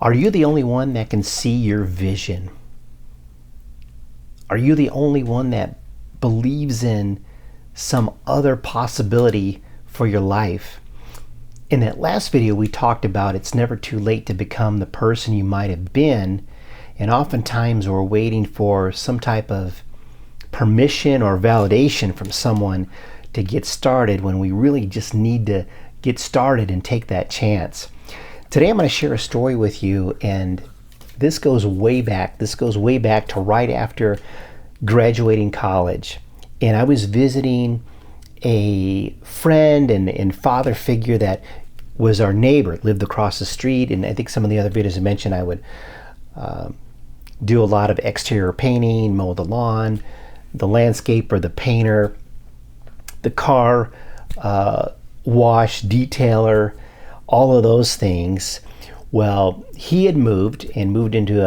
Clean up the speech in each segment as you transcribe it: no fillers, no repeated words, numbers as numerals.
Are you the only one that can see your vision? Are you the only one that believes in some other possibility for your life? In that last video, we talked about it's never too late to become the person you might have been, and oftentimes we're waiting for some type of permission or validation from someone to get started when we really just need to get started and take that chance. Today I'm going to share a story with you, and this goes way back. This goes way back to right after graduating college. And I was visiting a friend and father figure that was our neighbor, lived across the street. And I think some of the other videos I mentioned, I would do a lot of exterior painting, mow the lawn, the landscaper, the painter, the car wash, detailer, all of those things. Well, he had moved into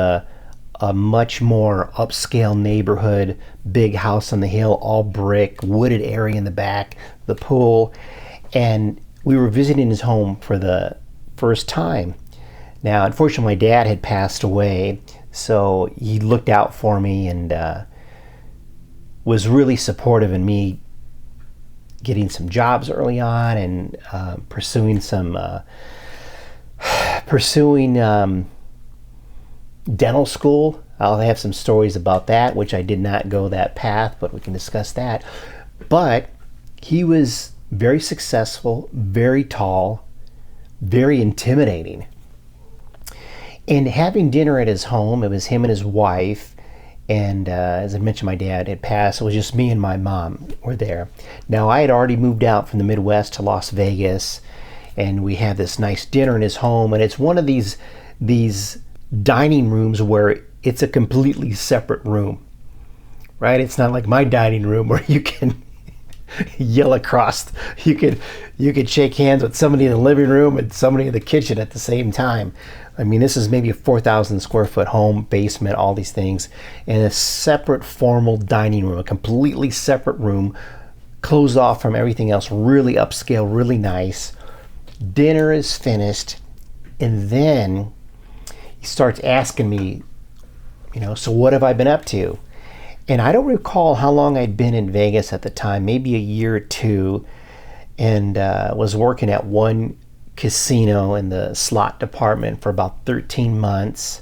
a much more upscale neighborhood, big house on the hill, all brick, wooded area in the back, the pool. And we were visiting his home for the first time. Now, unfortunately, my dad had passed away, so he looked out for me and was really supportive in me getting some jobs early on and pursuing dental school. I'll have some stories about that, which I did not go that path, but we can discuss that. But he was very successful, very tall, very intimidating. And having dinner at his home, it was him and his wife. And as I mentioned, my dad had passed. It was just me and my mom were there. Now, I had already moved out from the Midwest to Las Vegas, and we had this nice dinner in his home. And it's one of these dining rooms where it's a completely separate room, right? It's not like my dining room where you can yell across. You could shake hands with somebody in the living room and somebody in the kitchen at the same time. I mean, this is maybe a 4,000 square foot home, basement, all these things, and a separate formal dining room, a completely separate room, closed off from everything else, really upscale, really nice. Dinner is finished, and then he starts asking me, so what have I been up to? And I don't recall how long I'd been in Vegas at the time, maybe a year or two, and was working at one casino in the slot department for about 13 months.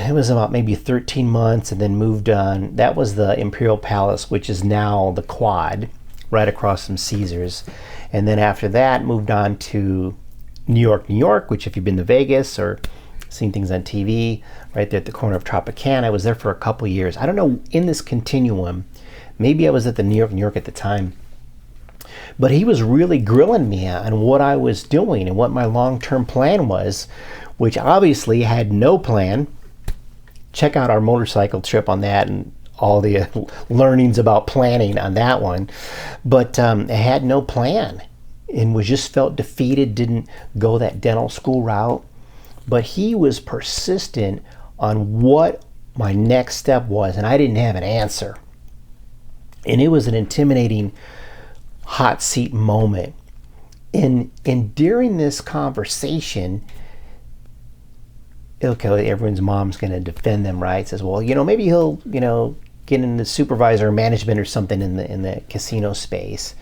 It was about maybe 13 months, and then moved on. That was the Imperial Palace, which is now the Quad, right across from Caesars. And then after that, moved on to New York, which if you've been to Vegas or seen things on TV, right there at the corner of Tropicana. I was there for a couple of years. I don't know, in this continuum, maybe I was at the New York at the time. But he was really grilling me on what I was doing and what my long-term plan was, which obviously had no plan. Check out our motorcycle trip on that and all the learnings about planning on that one. But I had no plan and just felt defeated, didn't go that dental school route. But he was persistent on what my next step was, and I didn't have an answer. And it was an intimidating hot seat moment. And during this conversation, okay, everyone's mom's going to defend them, right? Says, well, maybe he'll, get into supervisor or management or something in the casino space.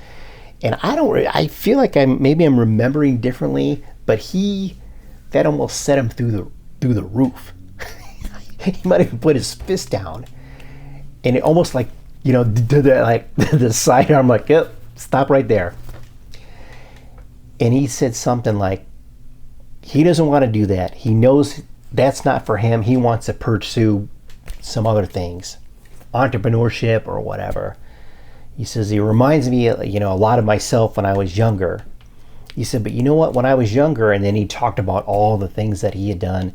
And I feel like I'm remembering differently, but that almost set him through the roof. He might even put his fist down, and it almost like, did that, like the sidearm, like, yep, stop right there. And he said something like, he doesn't want to do that. He knows that's not for him. He wants to pursue some other things, entrepreneurship or whatever. He says, he reminds me, a lot of myself when I was younger. He said, but you know what, when I was younger, and then he talked about all the things that he had done.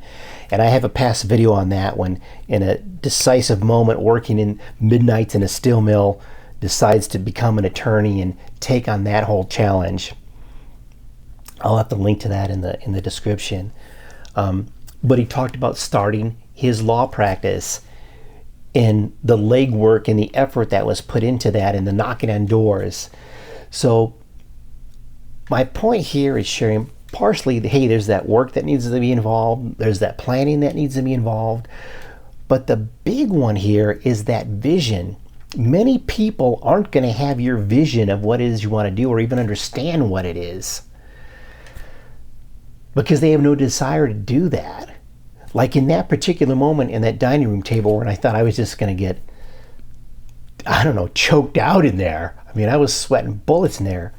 And I have a past video on that, when in a decisive moment, working in midnights in a steel mill, decides to become an attorney and take on that whole challenge. I'll have to link to that in the description. But he talked about starting his law practice and the legwork and the effort that was put into that and the knocking on doors. So my point here is sharing partially, hey, there's that work that needs to be involved, there's that planning that needs to be involved, but the big one here is that vision. Many people aren't going to have your vision of what it is you want to do or even understand what it is, because they have no desire to do that. Like in that particular moment in that dining room table when I thought I was just going to get, I don't know, choked out in there. I mean, I was sweating bullets in there.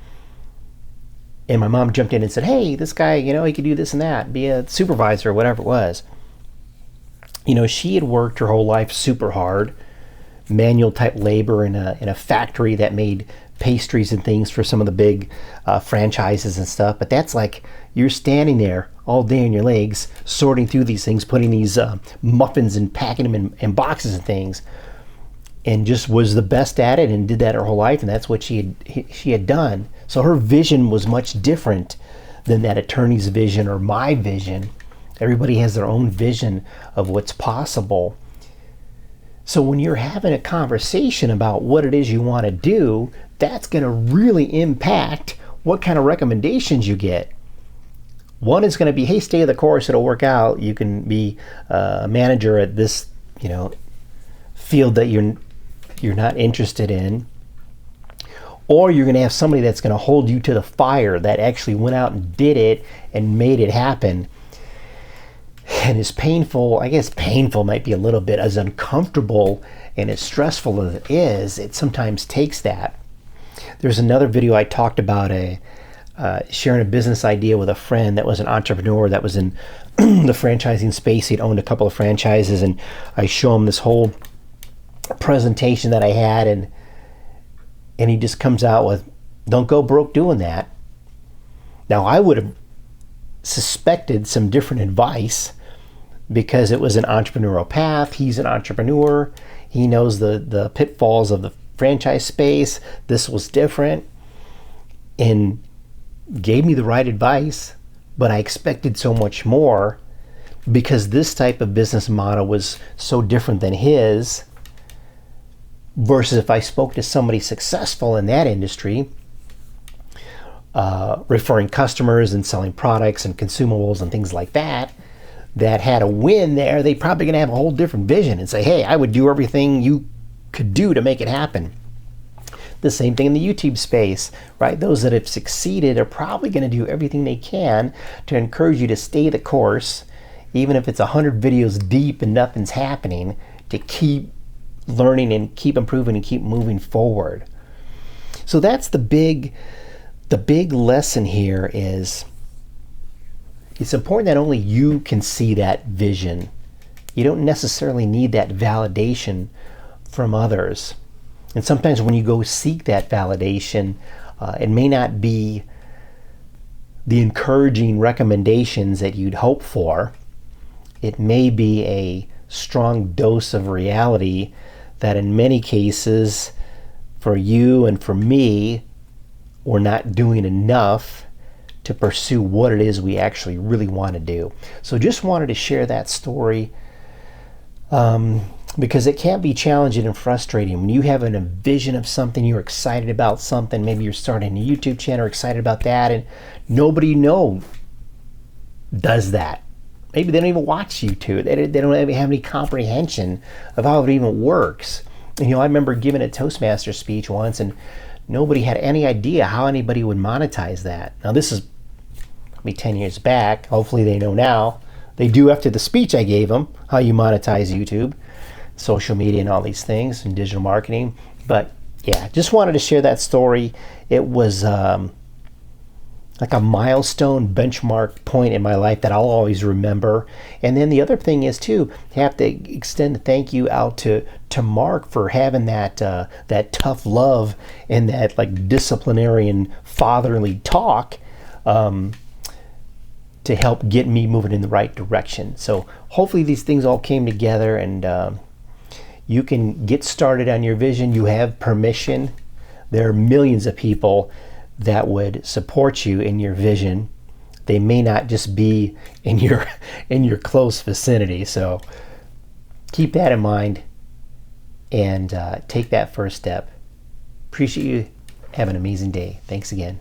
And my mom jumped in and said, hey, this guy, he could do this and that, be a supervisor or whatever it was. She had worked her whole life super hard, manual type labor in a factory that made pastries and things for some of the big franchises and stuff. But that's like you're standing there all day on your legs, sorting through these things, putting these muffins and packing them in boxes and things, and just was the best at it and did that her whole life. And that's what she had done. So her vision was much different than that attorney's vision or my vision. Everybody has their own vision of what's possible. So when you're having a conversation about what it is you want to do, that's going to really impact what kind of recommendations you get. One is going to be, hey, stay the course, it'll work out. You can be a manager at this, field that you're not interested in. Or you're going to have somebody that's going to hold you to the fire, that actually went out and did it and made it happen. And as painful, I guess painful might be a little bit, as uncomfortable and as stressful as it is, it sometimes takes that. There's another video I talked about sharing a business idea with a friend that was an entrepreneur that was in the franchising space. He'd owned a couple of franchises, and I show him this whole presentation that I had, and he just comes out with, don't go broke doing that. Now, I would have suspected some different advice because it was an entrepreneurial path. He's an entrepreneur. He knows the pitfalls of the franchise space. This was different and gave me the right advice, but I expected so much more because this type of business model was so different than his. Versus if I spoke to somebody successful in that industry, referring customers and selling products and consumables and things like that, that had a win there, they probably going to have a whole different vision and say, hey, I would do everything you could do to make it happen. The same thing in the YouTube space, right? Those that have succeeded are probably going to do everything they can to encourage you to stay the course, even if it's 100 videos deep and nothing's happening, to keep learning and keep improving and keep moving forward. So that's the big lesson here is it's important that only you can see that vision. You don't necessarily need that validation from others. And sometimes when you go seek that validation, it may not be the encouraging recommendations that you'd hope for. It may be a strong dose of reality that in many cases, for you and for me, we're not doing enough to pursue what it is we actually really want to do. So just wanted to share that story because it can be challenging and frustrating. When you have a vision of something, you're excited about something, maybe you're starting a YouTube channel, excited about that, and nobody does that. Maybe they don't even watch YouTube. They don't even have any comprehension of how it even works. I remember giving a Toastmaster speech once, and nobody had any idea how anybody would monetize that. Now, this is probably 10 years back. Hopefully they know now. They do after the speech I gave them, how you monetize YouTube, social media, and all these things, and digital marketing. But yeah, just wanted to share that story. It was like a milestone benchmark point in my life that I'll always remember. And then the other thing is too, you have to extend a thank you out to Mark for having that tough love and that like disciplinarian fatherly talk to help get me moving in the right direction. So hopefully these things all came together and you can get started on your vision. You have permission. There are millions of people that would support you in your vision. They may not just be in your close vicinity. So keep that in mind and take that first step. Appreciate you. Have an amazing day. Thanks again.